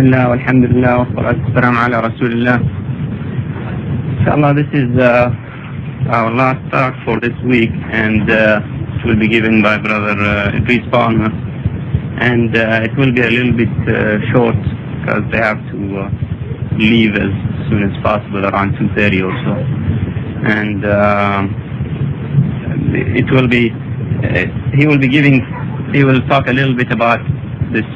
Bismillah, alhamdulillah, wa salatu wassalam ala rasulillah. Inshallah, this is our last talk for this week, and it will be given by Brother Idris Palmer, and it will be a little bit short because they have to leave as soon as possible, around 2:30 or so. And it will be, he will talk a little bit about this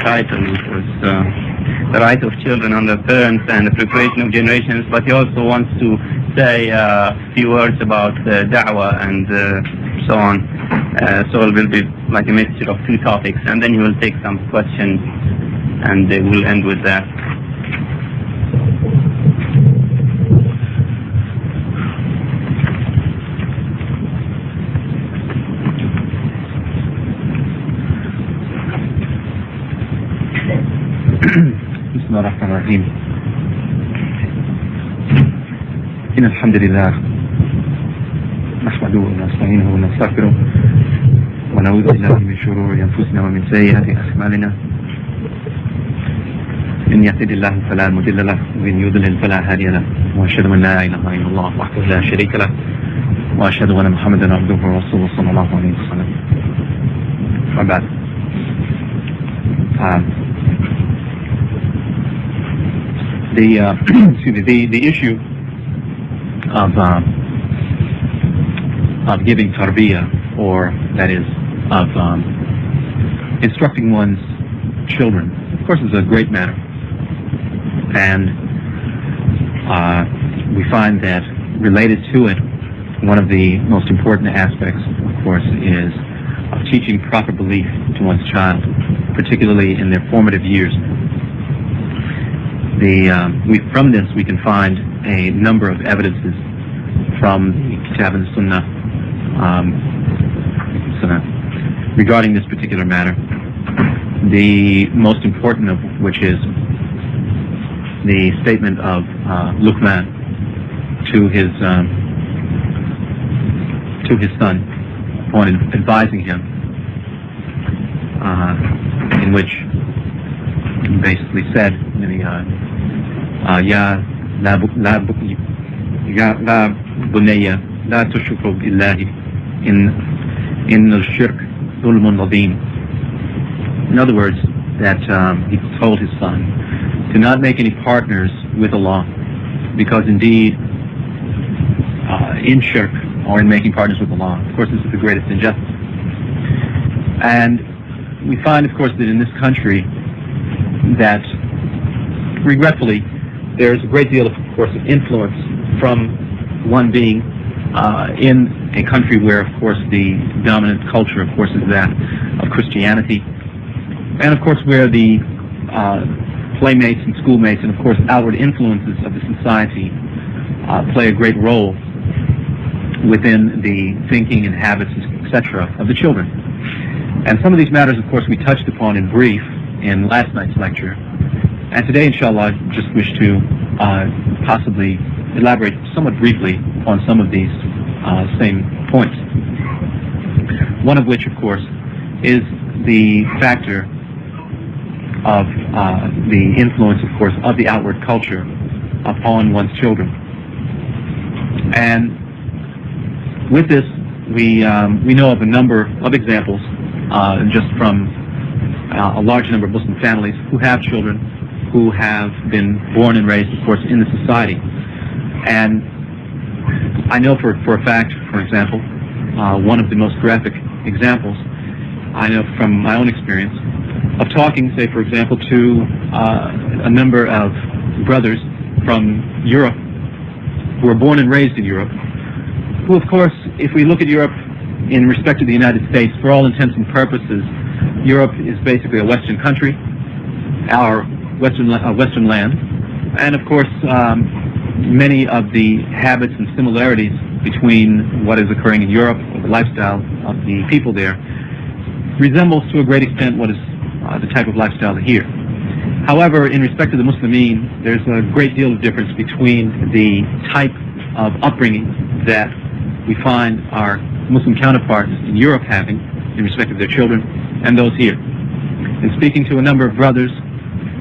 title, which was the right of children on their parents and the preparation of generations, but he also wants to say a few words about Da'wah and so on. So it will be like a mixture of two topics, and then he will take some questions, and we'll end with that. بسم الله الرحمن الرحيم. إن الحمد لله نحمده ونستعينه ونستغفره ونعوذ بالله من شرور أنفسنا ومن سيئات أعمالنا. إن يهده الله فلا مضل له وإن يضلل فلا هادي له، وأشهد أن لا إله إلا الله وحده لا شريك له، وأشهد أن محمدا عبده ورسوله صلى الله عليه وسلم. وبعد. The issue of giving tarbiyah, or that is of instructing one's children, of course, is a great matter, and we find that related to it, one of the most important aspects, of course, is of teaching proper belief to one's child, particularly in their formative years. From this we can find a number of evidences from the Kitab and Sunnah regarding this particular matter. The most important of which is the statement of Luqman to his son upon advising him, in which he basically said, يا لا بني لا تشرك بالله إن الشرك ظلم عظيم. In other words, that he told his son to not make any partners with Allah, because indeed in shirk, or in making partners with Allah, of course, this is the greatest injustice. And we find, of course, that in this country that, regretfully, there is a great deal, of course, of influence from one being in a country where, of course, the dominant culture, of course, is that of Christianity, and, of course, where the playmates and schoolmates and, of course, outward influences of the society play a great role within the thinking and habits, etc., of the children. And some of these matters, of course, we touched upon in brief in last night's lecture. And today, inshallah, I just wish to possibly elaborate somewhat briefly on some of these same points. One of which, of course, is the factor of the influence, of course, of the outward culture upon one's children. And with this, we know of a number of examples, just from a large number of Muslim families who have children who have been born and raised, of course, in the society. And I know for a fact, for example, one of the most graphic examples I know from my own experience of talking, say, for example, to a number of brothers from Europe who were born and raised in Europe, who, of course, if we look at Europe in respect to the United States, for all intents and purposes, Europe is basically a Western country, our Western land, and of course many of the habits and similarities between what is occurring in Europe, or the lifestyle of the people there, resembles to a great extent what is the type of lifestyle here. However, in respect to the Muslimin, there's a great deal of difference between the type of upbringing that we find our Muslim counterparts in Europe having in respect of their children and those here. in speaking to a number of brothers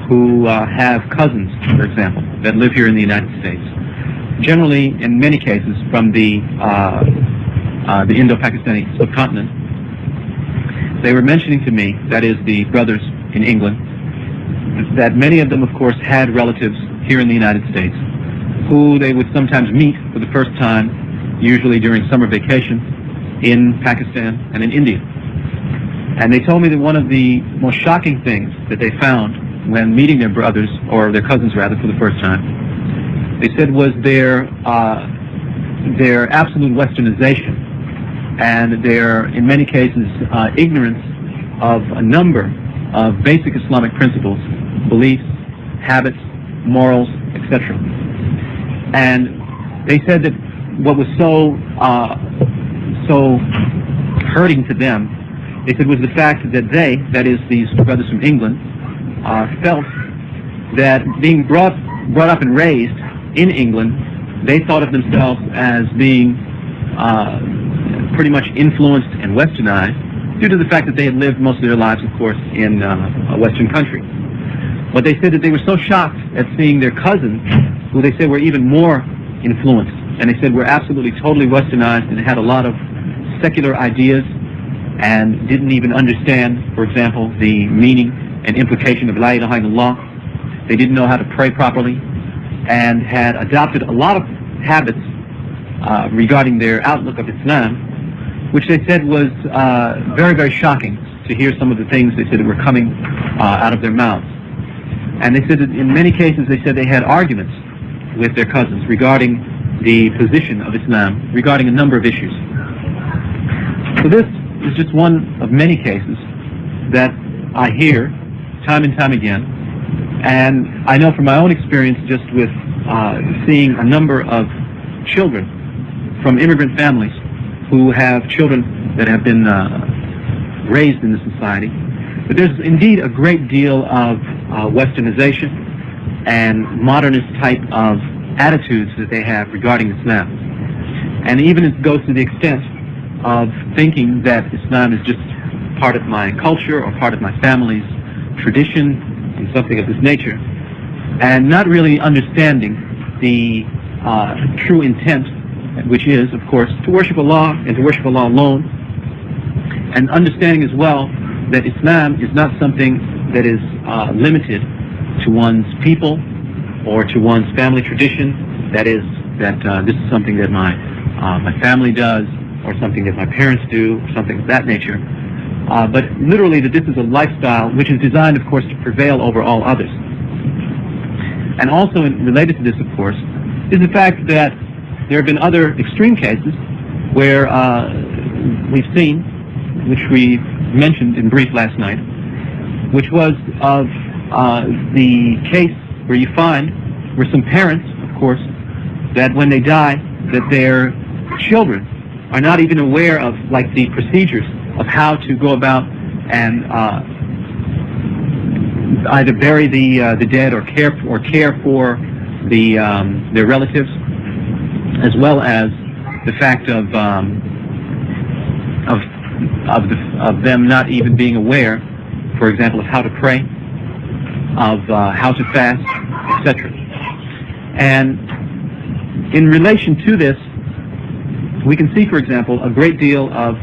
who have cousins, for example, that live here in the United States, generally, in many cases, from the Indo-Pakistani subcontinent. They were mentioning to me, that is, the brothers in England, that many of them, of course, had relatives here in the United States who they would sometimes meet for the first time, usually during summer vacation, in Pakistan and in India. And they told me that one of the most shocking things that they found when meeting their brothers, or their cousins rather, for the first time, they said was their absolute westernization and their, in many cases, ignorance of a number of basic Islamic principles, beliefs, habits, morals, etc. And they said that what was so hurting to them, they said, was the fact that they, that is these brothers from England, felt that being brought up and raised in England, they thought of themselves as being pretty much influenced and westernized due to the fact that they had lived most of their lives, of course, in a Western country. But they said that they were so shocked at seeing their cousins, who they said were even more influenced, and they said were absolutely totally westernized and had a lot of secular ideas and didn't even understand, for example, the meaning and implication of La ilaha illallah. They didn't know how to pray properly and had adopted a lot of habits regarding their outlook of Islam, which they said was very, very shocking to hear some of the things they said that were coming out of their mouths. And they said that in many cases they said they had arguments with their cousins regarding the position of Islam, regarding a number of issues. So this is just one of many cases that I hear time and time again, and I know from my own experience just with seeing a number of children from immigrant families who have children that have been raised in this society, that there's indeed a great deal of westernization and modernist type of attitudes that they have regarding Islam. And even it goes to the extent of thinking that Islam is just part of my culture or part of my family's tradition and something of this nature, and not really understanding the true intent, which is, of course, to worship Allah and to worship Allah alone, and understanding as well that Islam is not something that is limited to one's people or to one's family tradition, that is, that this is something that my family does, or something that my parents do, or something of that nature, but literally that this is a lifestyle which is designed, of course, to prevail over all others. And also related to this, of course, is the fact that there have been other extreme cases where we've seen, which we mentioned in brief last night, which was of the case where you find where some parents, of course, that when they die, that their children are not even aware of, like, the procedures of how to go about and either bury the dead or care for their relatives, as well as the fact of them not even being aware, for example, of how to pray, of how to fast, etc. And in relation to this, we can see, for example, a great deal of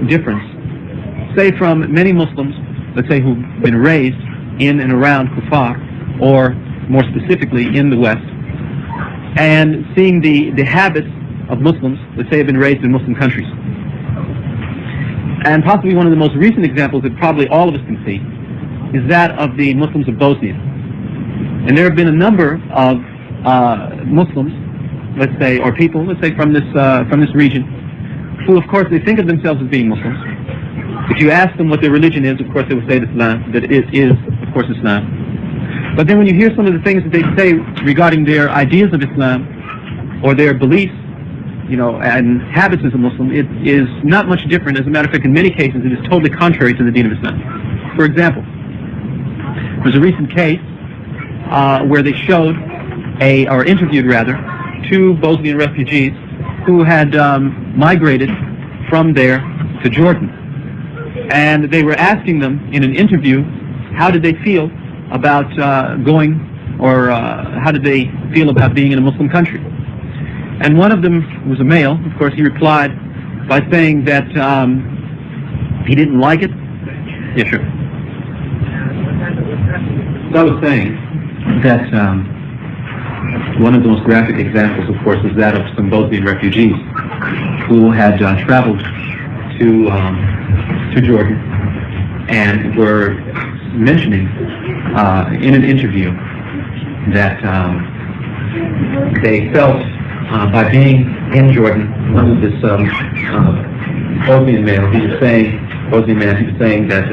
difference, say from many Muslims, let's say, who've been raised in and around Kufar, or more specifically in the West, and seeing the habits of Muslims, let's say, have been raised in Muslim countries. And possibly one of the most recent examples that probably all of us can see is that of the Muslims of Bosnia. And there have been a number of Muslims, let's say, or people, let's say, from this region, who, of course, they think of themselves as being Muslims. If you ask them what their religion is, of course, they will say that it is, of course, Islam. But then when you hear some of the things that they say regarding their ideas of Islam or their beliefs, you know, and habits as a Muslim, it is not much different. As a matter of fact, in many cases, it is totally contrary to the deen of Islam. For example, there was a recent case where they showed or interviewed rather, 2 Bosnian refugees who had migrated from there to Jordan. and they were asking them in an interview how did they feel about going, or how did they feel about being in a Muslim country. And one of them was a male. Of course, he replied by saying that he didn't like it. Yeah, sure. So I was saying that one of the most graphic examples, of course, is that of some Bosnian refugees who had traveled to Jordan and were mentioning in an interview that they felt by being in Jordan, one of this Bosnian male, he was saying that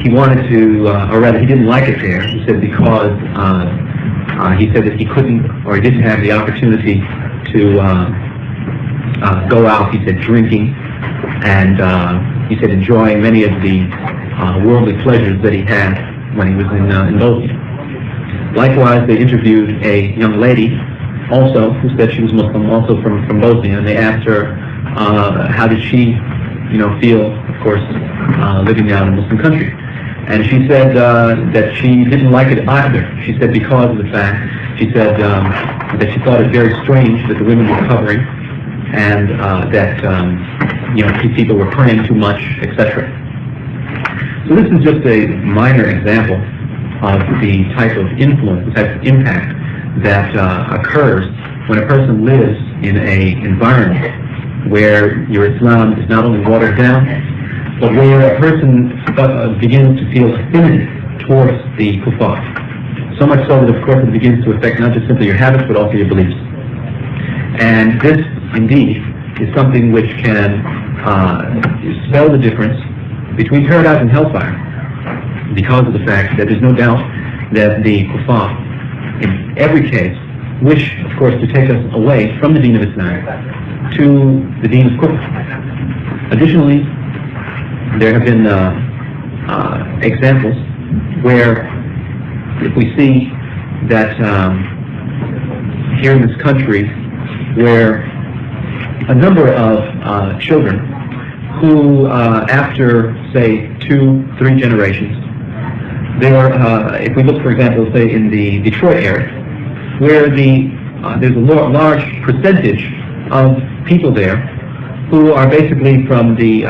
he wanted to, or rather he didn't like it there. He said because he said that he couldn't, or he didn't have the opportunity to go out, he said, drinking, and he said enjoying many of the worldly pleasures that he had when he was in Bosnia. Likewise, they interviewed a young lady also who said she was Muslim, also from Bosnia, and they asked her how did she feel, of course, living now in a Muslim country. And she said that she didn't like it either. She said because of the fact, she said that she thought it very strange that the women were covering, and that people were praying too much, etc. So this is just a minor example of the type of influence, the type of impact that occurs when a person lives in an environment where your Islam is not only watered down, but where a person begins to feel affinity towards the kuffar. So much so that, of course, it begins to affect not just simply your habits, but also your beliefs. And this, indeed, is something which can spell the difference between paradise and hellfire, because of the fact that there's no doubt that the kuffar, in every case, wish, of course, to take us away from the deen of Islam to the deen of kufr. Additionally, there have been examples where, if we see that here in this country, where a number of children who, after, say, 2-3 generations, they are, if we look, for example, say in the Detroit area, where there's a large percentage of people there who are basically from the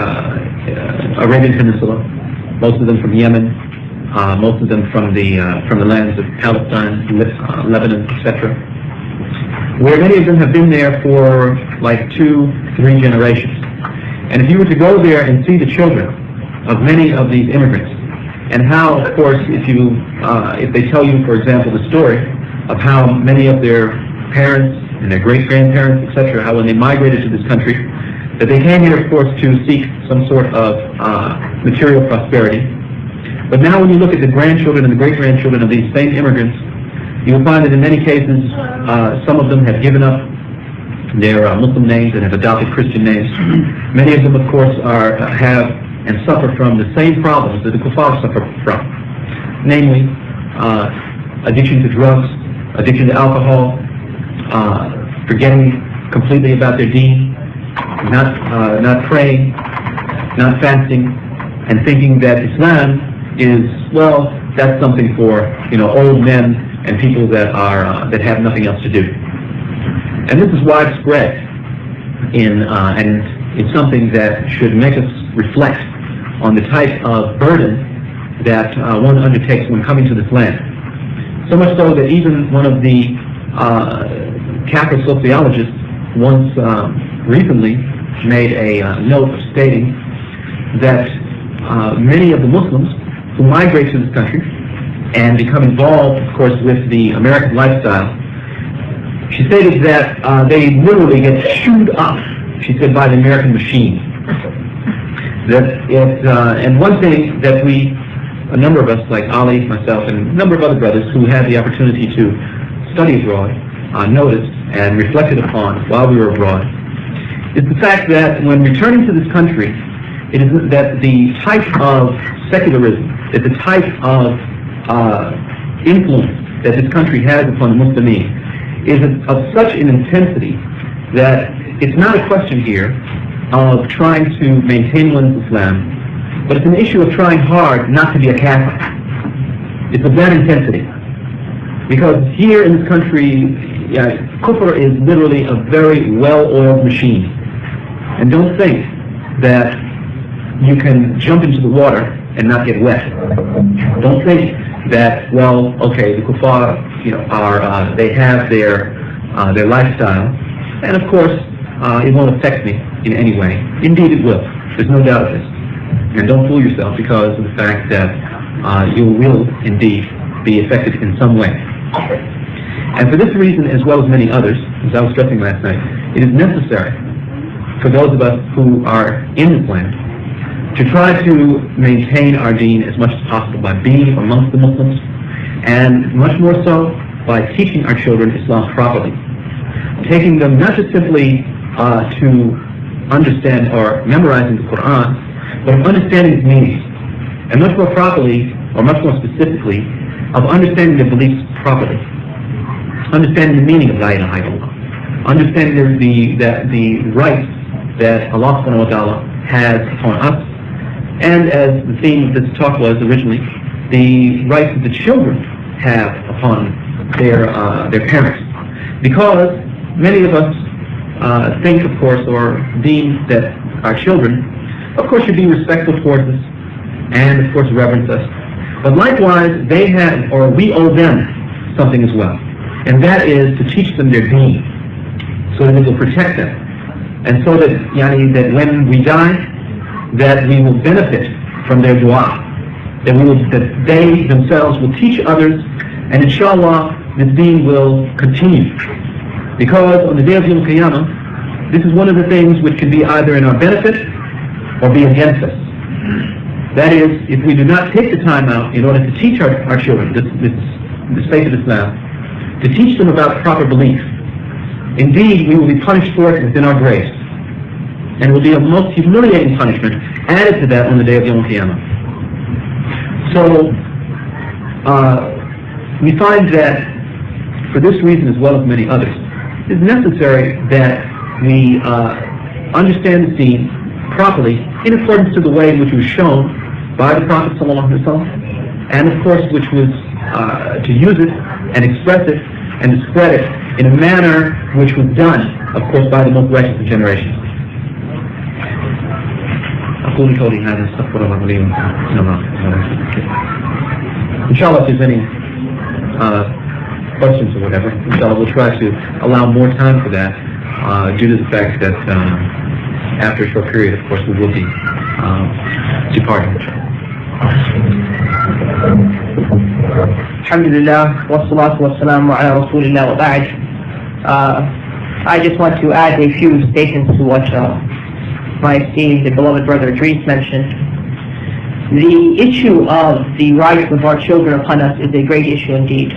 Arabian Peninsula, most of them from Yemen, most of them from the lands of Palestine, Lebanon, etc., where many of them have been there for like 2-3 generations. And if you were to go there and see the children of many of these immigrants, and how, of course, if they tell you, for example, the story of how many of their parents and their great-grandparents, etc., how when they migrated to this country, that they came here, of course, to seek some sort of material prosperity. But now when you look at the grandchildren and the great-grandchildren of these same immigrants, you will find that in many cases, some of them have given up their Muslim names and have adopted Christian names. Many of them, of course, have and suffer from the same problems that the kuffar suffer from, namely addiction to drugs, addiction to alcohol, forgetting completely about their deen, not praying, not fasting, and thinking that Islam is, well, that's something for old men and people that have nothing else to do. And this is widespread and it's something that should make us reflect on the type of burden that one undertakes when coming to this land. So much so that even one of the Catholic sociologists once recently made a note of stating that many of the Muslims who migrate to this country and become involved, of course, with the American lifestyle, she stated that they literally get chewed up, she said, by the American machine. And one thing that a number of us, like Ali, myself, and a number of other brothers who had the opportunity to study abroad, noticed and reflected upon while we were abroad, is the fact that when returning to this country, it is that the type of secularism, that the type of influence that this country has upon the Muslimin is of such an intensity that it's not a question here of trying to maintain one's Islam but it's an issue of trying hard not to be a Catholic. It's of that intensity. Because here in this country, kufr is literally a very well-oiled machine. And don't think that you can jump into the water and not get wet. Don't think that, well, okay, the kuffar, they have their lifestyle, and of course, it won't affect me in any way. Indeed, it will. There's no doubt of this. And don't fool yourself because of the fact that you will indeed be affected in some way. And for this reason, as well as many others, as I was stressing last night, it is necessary for those of us who are in this land to try to maintain our deen as much as possible by being amongst the Muslims, and much more so by teaching our children Islam properly, taking them not just simply to understand or memorizing the Quran, but of understanding its meaning, and much more properly, or much more specifically, of understanding their beliefs properly, understanding the meaning of La ilaha illallah, understanding the rights that Allah subhanahu wa ta'ala has upon us, and as the theme of this talk was originally, the rights that the children have upon their parents. Because many of us think, of course, or deem that our children, of course, should be respectful towards us, and of course reverence us. But likewise, they have, or we owe them something as well, and that is to teach them their deen, so that it will protect them, and so that, that when we die, that we will benefit from their dua, that they themselves will teach others, and inshallah, this deen will continue. Because on the day of Yom Qiyamah, this is one of the things which can be either in our benefit or be against us. That is, if we do not take the time out in order to teach our children this faith of Islam, to teach them about proper belief, indeed we will be punished for it within our graves. And it will be a most humiliating punishment added to that on the day of Yom Qiyamah. So, we find that for this reason as well as many others, it is necessary that we understand the deen properly in accordance to the way in which it was shown by the Prophet ﷺ, and of course which was to use it and express it and spread it in a manner which was done, of course, by the most righteous of generations. Inshallah, if there's any questions or whatever, inshallah we'll try to allow more time for that due to the fact that after a short period, of course, we will be departing. Alhamdulillah, wassalatu wassalamu ala rasulillah wa ba'd. I just want to add a few statements to what my esteemed and beloved brother Idris mentioned. The issue of the rights of our children upon us is a great issue indeed.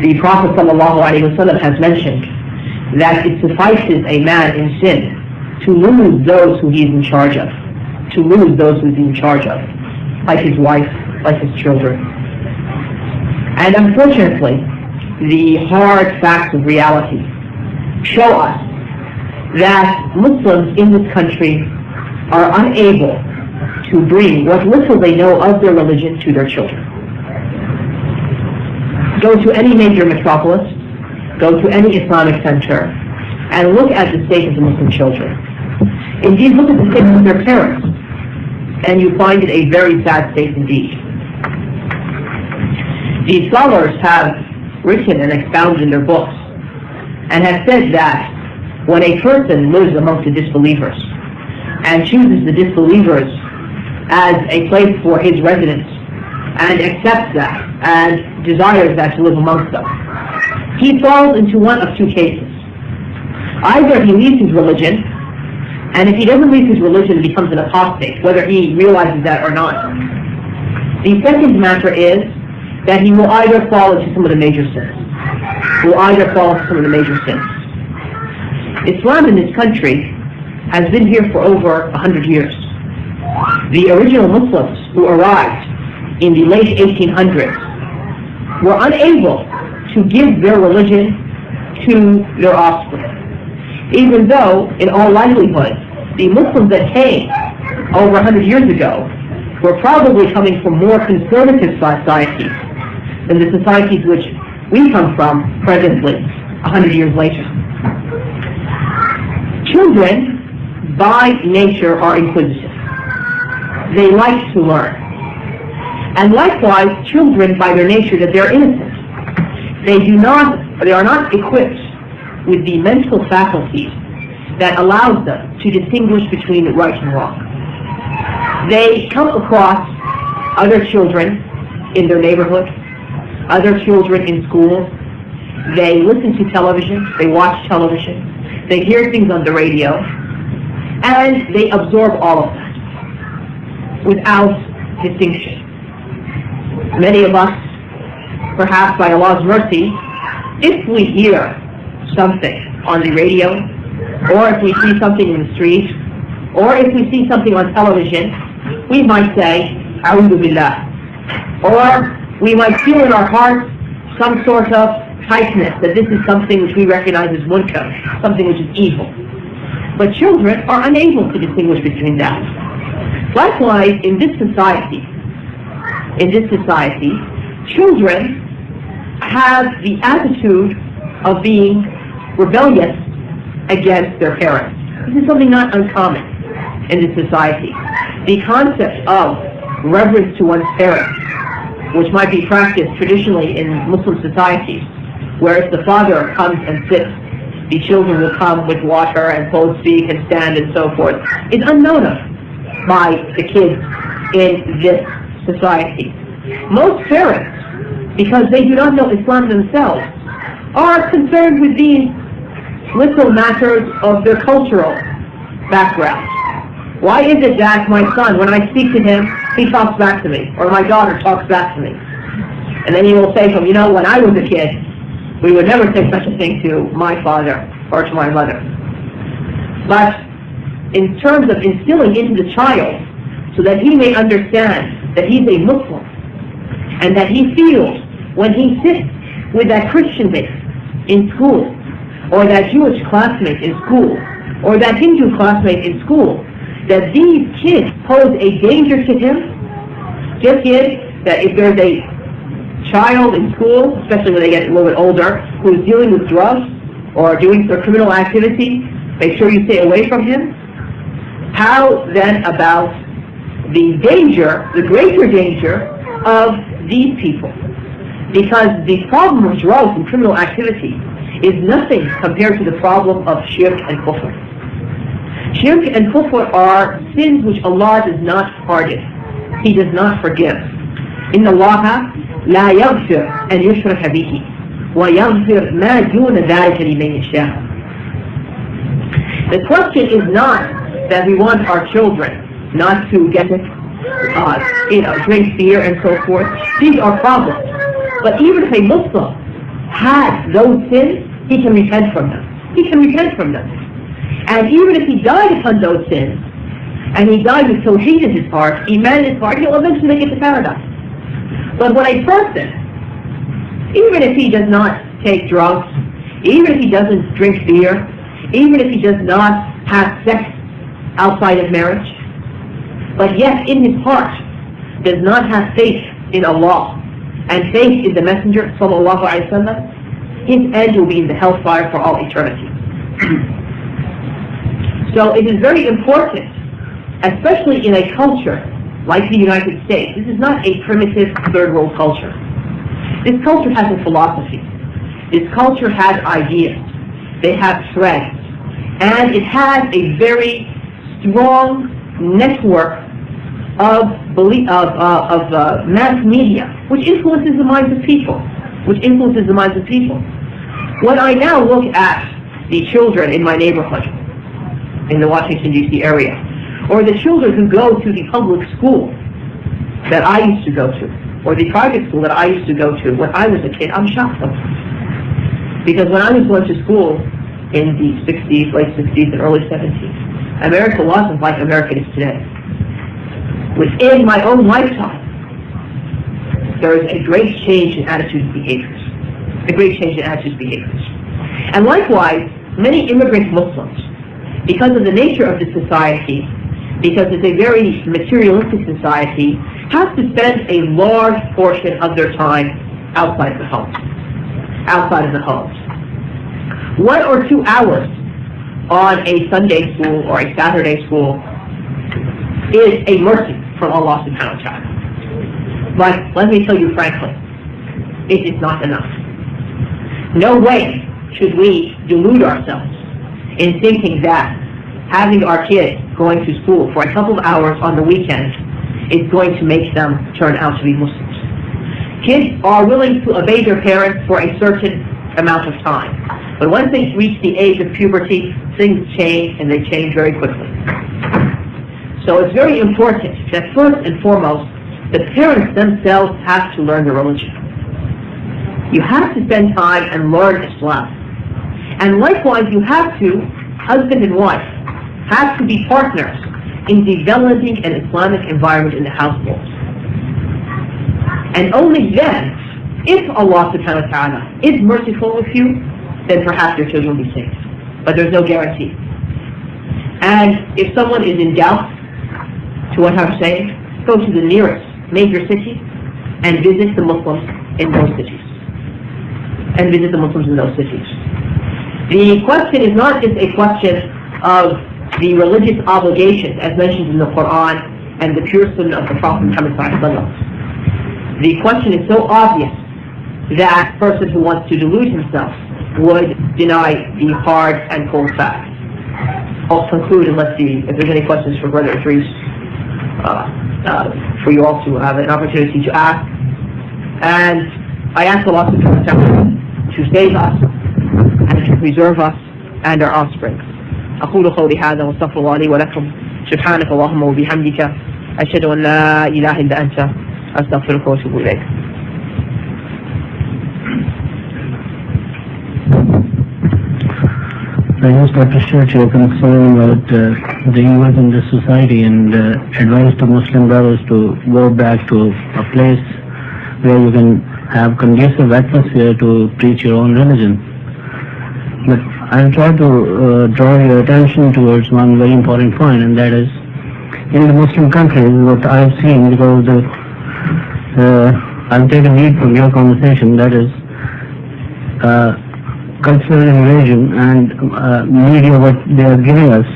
The Prophet ﷺ has mentioned that it suffices a man in sin to lose those who he is in charge of, like his wife, like his children. And unfortunately, the hard facts of reality show us that Muslims in this country are unable to bring what little they know of their religion to their children. Go to any major metropolis, go to any Islamic center, and look at the state of the Muslim children. Indeed, look at the state of their parents, and you find it a very sad state indeed. The scholars have written and expounded in their books, and have said that when a person lives amongst the disbelievers, and chooses the disbelievers as a place for his residence, and accepts that, and desires that to live amongst them, he falls into one of two cases. Either he leaves his religion, and if he doesn't leave his religion, he becomes an apostate, whether he realizes that or not. The second matter is that he will either fall into some of the major sins. Islam in this country has been here for over 100 years. The original Muslims who arrived in the late 1800s were unable to give their religion to their offspring, even though, in all likelihood, the Muslims that came over 100 years ago We're probably coming from more conservative societies than the societies which we come from presently, 100 years later. Children, by nature, are inquisitive. They like to learn. And likewise, children, by their nature, that they're innocent. They are not equipped with the mental faculties that allows them to distinguish between right and wrong. They come across other children in their neighborhood, other children in school. They listen to television, they watch television, they hear things on the radio, and they absorb all of that without distinction. Many of us, perhaps by Allah's mercy, if we hear something on the radio, or if we see something in the street, or if we see something on television, we might say, A'udhu Billah. Or we might feel in our hearts some sort of tightness, that this is something which we recognize as munkar, something which is evil. But children are unable to distinguish between that. Likewise, in this society, children have the attitude of being rebellious against their parents. This is something not uncommon in this society. The concept of reverence to one's parents, which might be practiced traditionally in Muslim societies, where if the father comes and sits, the children will come with water and both speak and stand and so forth, is unknown of by the kids in this society. Most parents, because they do not know Islam themselves, are concerned with these little matters of their cultural background. Why is it that my son, when I speak to him, he talks back to me, or my daughter talks back to me? And then he will say to him, you know, when I was a kid, we would never say such a thing to my father or to my mother. But in terms of instilling into the child, so that he may understand that he's a Muslim, and that he feels when he sits with that Christian mate in school, or that Jewish classmate in school, or that Hindu classmate in school, that these kids pose a danger to him. Just that if there's a child in school, especially when they get a little bit older, who is dealing with drugs or doing some criminal activity, make sure you stay away from him. How then about the danger, the greater danger of these people? Because the problem of drugs and criminal activity is nothing compared to the problem of shirk and kufr. Shirk and kufr are sins which Allah does not pardon. He does not forgive. Inna Allah la yaghfir an yushraka bihi wa yaghfir ma duna dhalika liman yasha. The question is not that we want our children not to get drink beer and so forth. These are problems. But even if a Muslim has those sins, he can repent from them. He can repent from them. And even if he died upon those sins, and he died with tawheed in his heart, iman in his heart, he'll eventually make it to paradise. But when a person, even if he does not take drugs, even if he doesn't drink beer, even if he does not have sex outside of marriage, but yet in his heart does not have faith in Allah and faith in the Messenger sallallahu alaihi wasallam, his end will be in the hellfire for all eternity. So it is very important, especially in a culture like the United States. This is not a primitive third world culture. This culture has a philosophy. This culture has ideas. They have threads. And it has a very strong network of mass media, which influences the minds of people. When I now look at the children in my neighborhood, in the Washington, D.C. area, or the children who go to the public school that I used to go to, or the private school that I used to go to when I was a kid, I'm shocked sometimes. Because when I was going to school in the 60s, late 60s and early 70s, America wasn't like America is today. Within my own lifetime, there is a great change in attitudes and behaviors. And likewise, many immigrant Muslims, because of the nature of the society, because it's a very materialistic society, have to spend a large portion of their time outside the home. Outside of the homes. 1 or 2 hours on a Sunday school or a Saturday school is a mercy from Allah subhanahu wa ta'ala. But let me tell you frankly, it is not enough. No way should we delude ourselves in thinking that having our kids going to school for a couple of hours on the weekend is going to make them turn out to be Muslims. Kids are willing to obey their parents for a certain amount of time. But once they reach the age of puberty, things change, and they change very quickly. So it's very important that first and foremost, the parents themselves have to learn the religion. You have to spend time and learn Islam. And likewise, you have to, husband and wife, have to be partners in developing an Islamic environment in the household. And only then, if Allah subhanahu wa ta'ala is merciful with you, then perhaps your children will be saved. But there's no guarantee. And if someone is in doubt to what I'm saying, go to the nearest major city and visit the Muslims in those cities. The question is not just a question of the religious obligations as mentioned in the Quran and the pure sunnah of the Prophet Muhammad sallallahu alaihi wasallam. The question is so obvious that person who wants to delude himself would deny the hard and cold facts. I'll conclude if there's any questions for Brother Idris, for you all to have an opportunity to ask. And I ask Allah subhanahu wa ta'ala to save us and to preserve us and our offspring. أقول قولي هذا واستغفر الله لي ولكم سبحانك اللهم وبحمدك أشهد أن لا إله إلا أنت أستغفرك وأتوب إليك. I just appreciate your concern about the evils in this society and advise to Muslim brothers to go back to a place where you can have conducive atmosphere to preach your own religion. But I'll try to draw your attention towards one very important point, and that is, in the Muslim countries, what I've seen, because I'll take a lead from your conversation, that is cultural invasion and media, what they are giving us.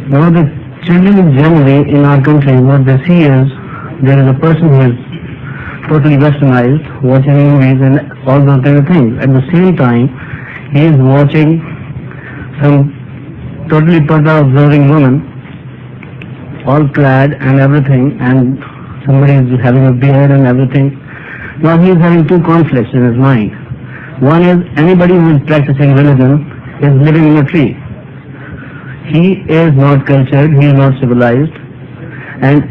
Now the children generally in our country, what they see is, there is a person who is totally westernized, watching movies and all those kind of things. At the same time, he is watching some totally parda observing woman, all clad and everything, and somebody is having a beard and everything. Now he is having two conflicts in his mind. One is, anybody who is practicing religion is living in a tree. He is not cultured, he is not civilized, and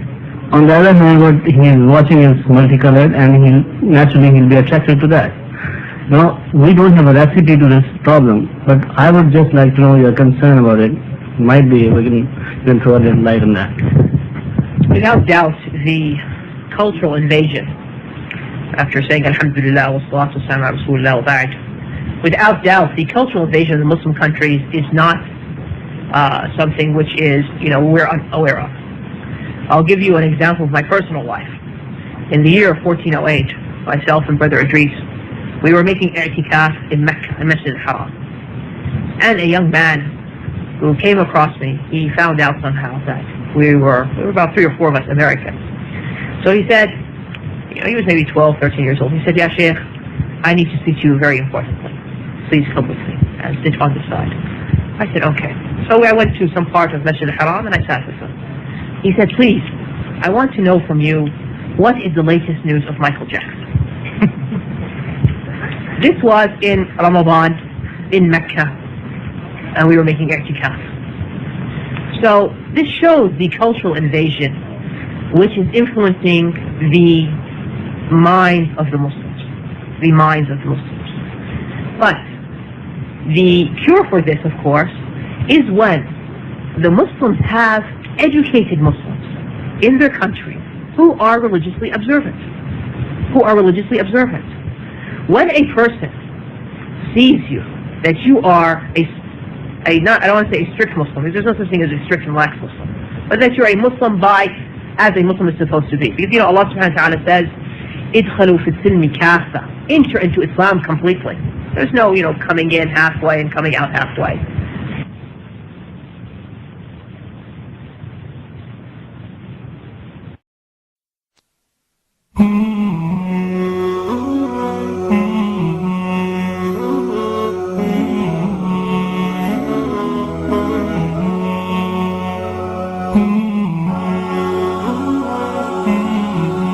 on the other hand, what he is watching is multicolored, and he'll be attracted to that. Now, we don't have a recipe to this problem, but I would just like to know your concern about it. Might be we can throw a little light on that. Without doubt, the cultural invasion, after saying Alhamdulillah wa salatu wa salam ala Rasulullah wa ba'd, without doubt, the cultural invasion of the Muslim countries is not something which is, we're unaware of. I'll give you an example of my personal life. In the year of 1408, myself and Brother Idris, we were making i'tikaf in Mecca, in Masjid al-Haram. And a young man who came across me, he found out somehow that we were about 3 or 4 of us Americans. So he said, he was maybe 12, 13 years old. He said, "Ya Sheikh, I need to speak to you very importantly. Please come with me and sit on the side." I said, "Okay." So I went to some part of Masjid al-Haram and I sat with him. He said, "Please, I want to know from you, what is the latest news of Michael Jackson?" This was in Ramadan, in Mecca, and we were making i'tikaf. So this shows the cultural invasion which is influencing the minds of the Muslims. But the cure for this, of course, is when the Muslims have educated Muslims in their country who are religiously observant. When a person sees you, that you are I don't want to say a strict Muslim, because there's no such thing as a strict and lax Muslim, but that you're a Muslim as a Muslim is supposed to be. Because Allah subhanahu wa ta'ala says, idkhalu fi silmi kafa, enter into Islam completely. There's no, coming in halfway and coming out halfway.